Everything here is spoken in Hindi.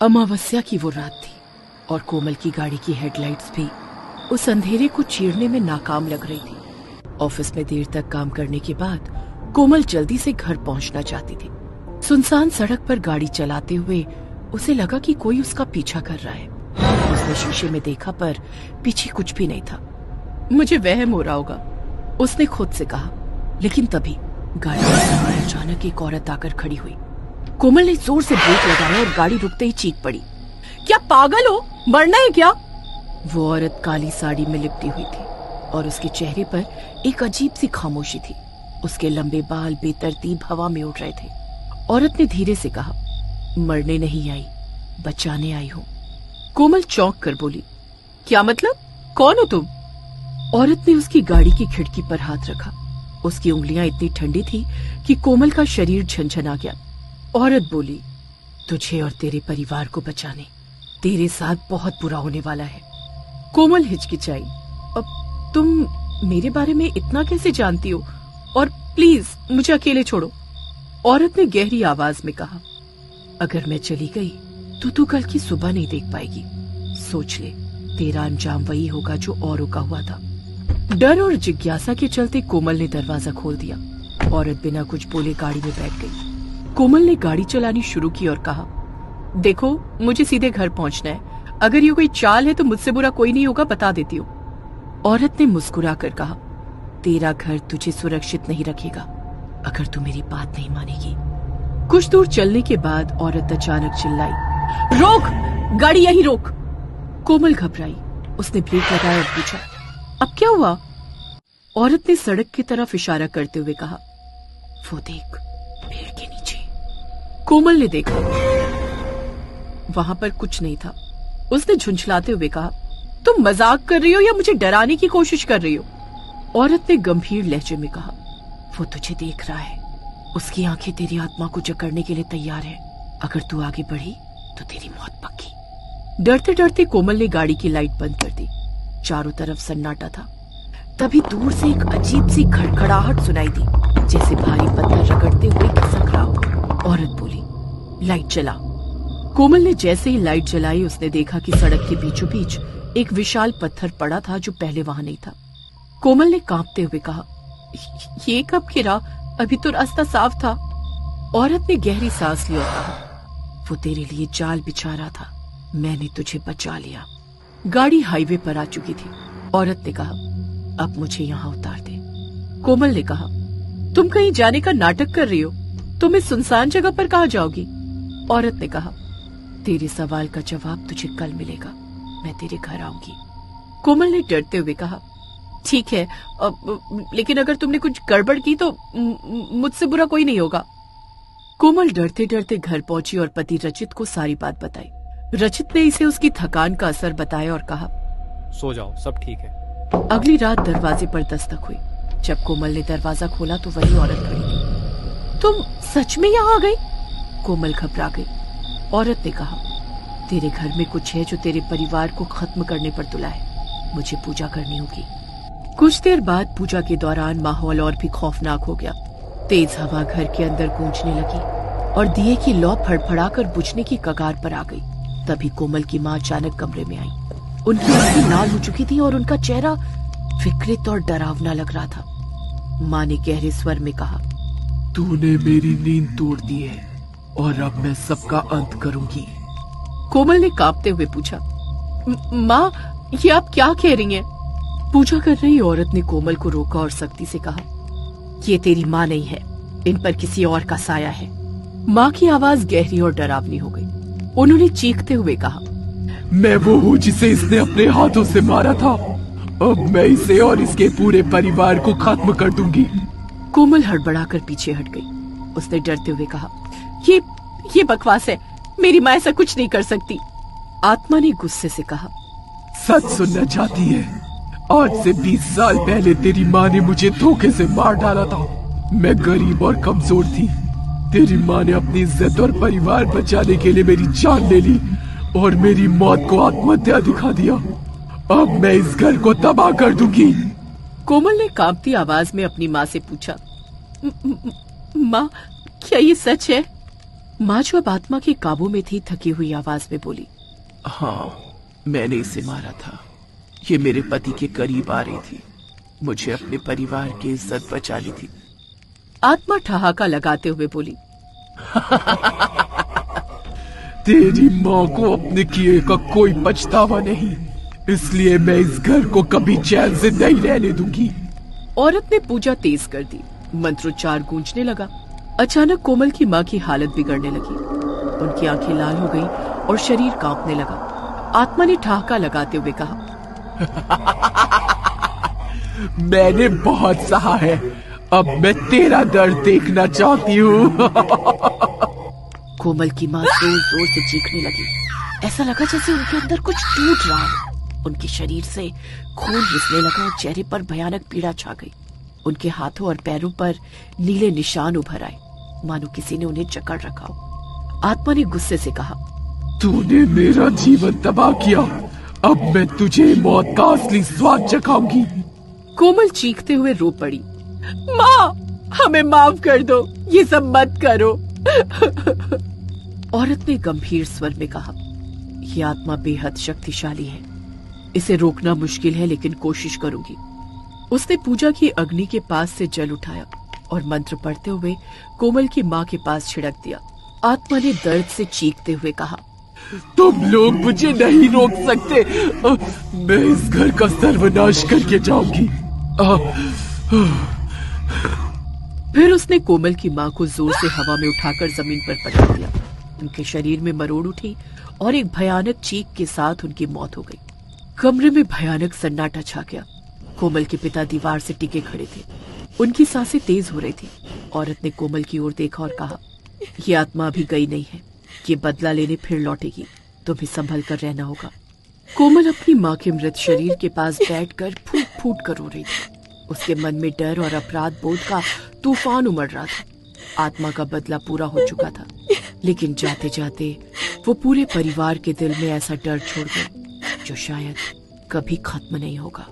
अमावस्या की वो रात थी और कोमल की गाड़ी की हेडलाइट्स भी उस अंधेरे को चीरने में नाकाम लग रही थी। ऑफिस में देर तक काम करने के बाद कोमल जल्दी से घर पहुंचना चाहती थी। सुनसान सड़क पर गाड़ी चलाते हुए उसे लगा कि कोई उसका पीछा कर रहा है। उसने शीशे में देखा पर पीछे कुछ भी नहीं था। मुझे वहम हो रहा होगा, उसने खुद से कहा। लेकिन तभी गाड़ी के सामने अचानक एक औरत आकर खड़ी हुई। कोमल ने जोर से ब्रेक लगाया और गाड़ी रुकते ही चीख पड़ी, क्या पागल हो, मरना है क्या? वो औरत काली साड़ी में लिपटी हुई थी और उसके चेहरे पर एक अजीब सी खामोशी थी। उसके लंबे बाल बेतरतीब हवा में उड़ रहे थे। औरत ने धीरे से कहा, मरने नहीं आई, बचाने आई हूँ। कोमल चौंक कर बोली, क्या मतलब? कौन हो तुम? औरत ने उसकी गाड़ी की खिड़की पर हाथ रखा। उसकी उंगलियां इतनी ठंडी थी कि कोमल का शरीर झंझना गया। औरत बोली, तुझे और तेरे परिवार को बचाने तेरे साथ बहुत बुरा होने वाला है। कोमल हिचकिचाई, अब तुम मेरे बारे में इतना कैसे जानती हो? और प्लीज मुझे अकेले छोड़ो। औरत ने गहरी आवाज में कहा, अगर मैं चली गई तो तू कल की सुबह नहीं देख पाएगी। सोच ले, तेरा अंजाम वही होगा जो औरों का हुआ था। डर और जिज्ञासा के चलते कोमल ने दरवाजा खोल दिया। औरत बिना कुछ बोले गाड़ी में बैठ गई। कोमल ने गाड़ी चलानी शुरू की और कहा, देखो मुझे सीधे घर पहुंचना है। अगर ये कोई चाल है तो मुझसे बुरा कोई नहीं होगा, बता देती हूँ। औरत ने मुस्कुरा कर कहा, तेरा घर तुझे सुरक्षित नहीं रखेगा अगर तू मेरी बात नहीं मानेगी। कुछ दूर चलने के बाद औरत अचानक चिल्लाई, रोक, गाड़ी यहीं रोक। कोमल घबराई। उसने ब्रेक लगाया और पूछा, अब क्या हुआ? औरत ने सड़क की तरफ इशारा करते हुए कहा, वो देख, पेड़ के नीचे। कोमल ने देखा, वहां पर कुछ नहीं था। उसने झुंझलाते हुए कहा, तुम मजाक कर रही हो या मुझे डराने की कोशिश कर रही हो? औरत ने गंभीर लहजे में कहा, वो तुझे देख रहा है, उसकी आंखें तेरी आत्मा को जकड़ने के लिए तैयार है। अगर तू आगे बढ़ी तो तेरी मौत पक्की। डरते डरते कोमल ने गाड़ी की लाइट बंद कर दी। चारों तरफ सन्नाटा था। तभी दूर से एक अजीब सी खड़खड़ाहट सुनाई दी, जैसे भारी पत्थर रगड़ते हुए खिसक रहा हो। औरत बोली, लाइट जला। कोमल ने जैसे ही लाइट जलाई उसने देखा कि सड़क के बीचों बीच एक विशाल पत्थर पड़ा था जो पहले वहां नहीं था। कोमल ने कांपते हुए कहा, ये कब गिरा? अभी तो रास्ता साफ था। औरत ने गहरी सांस ली और कहा, वो तेरे लिए जाल बिछा रहा था, मैंने तुझे बचा लिया। गाड़ी हाईवे पर आ चुकी थी। औरत ने कहा, अब मुझे यहाँ उतार दे। कोमल ने कहा, तुम कहीं जाने का नाटक कर रही हो? तुम इस सुनसान जगह पर कहाँ जाओगी? औरत ने कहा, तेरे सवाल का जवाब तुझे कल मिलेगा, मैं तेरे घर आऊंगी। कोमल ने डरते हुए कहा, ठीक है, लेकिन अगर तुमने कुछ गड़बड़ की तो मुझसे बुरा कोई नहीं होगा। कोमल डरते डरते घर पहुंची और पति रचित को सारी बात बताई। रचित ने इसे उसकी थकान का असर बताया और कहा, सो जाओ, सब ठीक है। अगली रात दरवाजे पर दस्तक हुई। जब कोमल ने दरवाजा खोला तो वही औरत खड़ी थी। तुम सच में यहाँ आ गई? कोमल घबरा गई। औरत ने कहा, तेरे घर में कुछ है जो तेरे परिवार को खत्म करने पर तुला है, मुझे पूजा करनी होगी। कुछ देर बाद पूजा के दौरान माहौल और भी खौफनाक हो गया। तेज हवा घर के अंदर गूंजने लगी और दिए की लौ फड़फड़ाकर बुझने की कगार पर आ गई। तभी कोमल की माँ अचानक कमरे में आई। उनकी आंखें लाल हो चुकी थी और उनका चेहरा विकृत और डरावना लग रहा था। माँ ने गहरे स्वर में कहा, तूने मेरी नींद तोड़ दी है और अब मैं सबका अंत करूंगी। कोमल ने कांपते हुए पूछा, माँ, ये आप क्या कह रही हैं? पूजा कर रही औरत ने कोमल को रोका और सख्ती से कहा, ये तेरी माँ नहीं है, इन पर किसी और का साया है। माँ की आवाज गहरी और डरावनी हो गई। उन्होंने चीखते हुए कहा, मैं वो हूँ जिसे इसने अपने हाथों से मारा था। अब मैं इसे और इसके पूरे परिवार को खत्म कर दूंगी। कोमल हड़बड़ाकर पीछे हट गई। उसने डरते हुए कहा, ये बकवास है, मेरी माँ ऐसा कुछ नहीं कर सकती। आत्मा ने गुस्से से कहा, सच सुनना चाहती है? आज से 20 साल पहले तेरी माँ ने मुझे धोखे से मार डाला था। मैं गरीब और कमजोर थी। तेरी माँ ने अपनी इज्जत और परिवार बचाने के लिए मेरी जान ले ली और मेरी मौत को आत्महत्या दिखा दिया। अब मैं इस घर को तबाह कर दूंगी। कोमल ने कांपती आवाज में अपनी माँ से पूछा, माँ, क्या ये सच है? माँ जो अब आत्मा के काबू में थी थकी हुई आवाज में बोली, हाँ, मैंने इसे मारा था। ये मेरे पति के करीब आ रही थी। मुझे अपने परिवार की इज्जत बचानी थी। आत्मा ठहाका लगाते हुए बोली, तेरी माँ को अपने किए का कोई पछतावा नहीं, इसलिए मैं इस घर को कभी चैन से नहीं रहने दूंगी। औरत ने पूजा तेज कर दी। मंत्रोच्चार गूंजने लगा। अचानक कोमल की माँ की हालत बिगड़ने लगी। उनकी आंखें लाल हो गईं और शरीर कांपने लगा। आत्मा ने ठहाका लगाते हुए कहा, मैंने बहुत सहा है, अब मैं तेरा दर्द देखना चाहती हूँ। कोमल की माँ जोर जोर से चीखने लगी। ऐसा लगा जैसे उनके अंदर कुछ टूट रहा है। उनके शरीर से खून रिसने लगा और चेहरे पर भयानक पीड़ा छा गई। उनके हाथों और पैरों पर नीले निशान उभर आए, मानो किसी ने उन्हें जकड़ रखा हो। आत्मा ने गुस्से से कहा, तूने मेरा जीवन तबाह किया, अब मैं तुझे मौत का असली स्वाद चखाऊंगी। कोमल चीखते हुए रो पड़ी, माँ, हमें माफ कर दो, ये सब मत करो। औरत ने गंभीर स्वर में कहा, यह आत्मा बेहद शक्तिशाली है, इसे रोकना मुश्किल है लेकिन कोशिश करूंगी। उसने पूजा की अग्नि के पास से जल उठाया और मंत्र पढ़ते हुए कोमल की माँ के पास छिड़क दिया। आत्मा ने दर्द से चीखते हुए कहा, तुम लोग मुझे नहीं रोक सकते, मैं इस घर का सर्वनाश करके जाऊंगी। फिर उसने कोमल की माँ को जोर से हवा में उठाकर जमीन पर पटक दिया। उनके शरीर में मरोड़ उठी और एक भयानक चीख के साथ उनकी मौत हो गई। कमरे में भयानक सन्नाटा छा गया। कोमल के पिता दीवार से टिके खड़े थे। उनकी सांसें तेज हो रही थी। औरत ने कोमल की ओर देखा और कहा, ये आत्मा अभी गई नहीं है, ये बदला लेने फिर लौटेगी, तुम्हें संभल कर रहना होगा। कोमल अपनी माँ के मृत शरीर के पास बैठकर फूट फूट कर रो रही थी। उसके मन में डर और अपराध बोध का तूफान उमड़ रहा था। आत्मा का बदला पूरा हो चुका था, लेकिन जाते जाते वो पूरे परिवार के दिल में ऐसा डर छोड़ गई जो शायद कभी खत्म नहीं होगा।